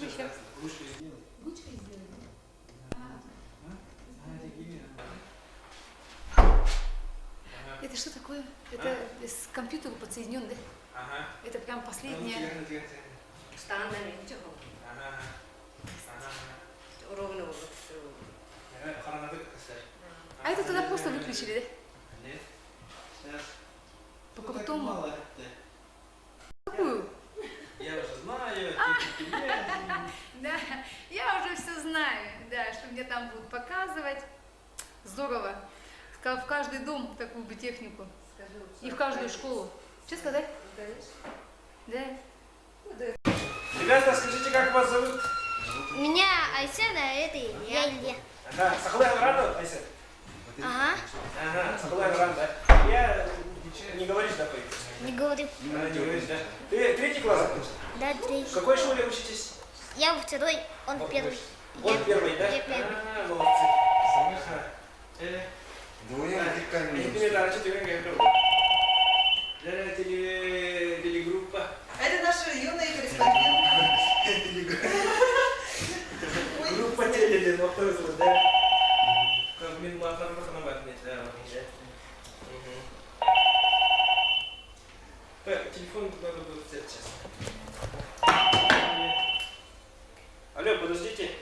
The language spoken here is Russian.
Что еще? Ручкой сделай. Ручкой сделали? Это что такое? Это с компьютером подсоединен, да? Ага. Это прям последнее. Standartnya itu Ага. orang orang А это тогда просто выключили, да? Нет. Сейчас. По крутому. Какую? Я уже знаю. Да, я уже все знаю, да, что мне там будут показывать. Здорово. В каждый дом такую бы технику. И в каждую школу. Что сказать? Да. Ребята, скажите, как вас зовут? Меня Айсена, это я Илья. Ага. Сахлай Нуран, Айсен? Ага, Ага, Сахлай Нуран, да. Я не говоришь, да, по-итальянски? не говорю. Не говоришь, да. Ты третий класс? Да, ты. В какой школе учитесь? Я второй, он первый. Он первый, да? Я первый. А, молодцы. Ага. Телегруппа. Это наша юная корреспондентка. Группа телеленов, да? Как Минмафа Маханабатный, да, да. Так, телефон надо будет взять сейчас. Алло, подождите.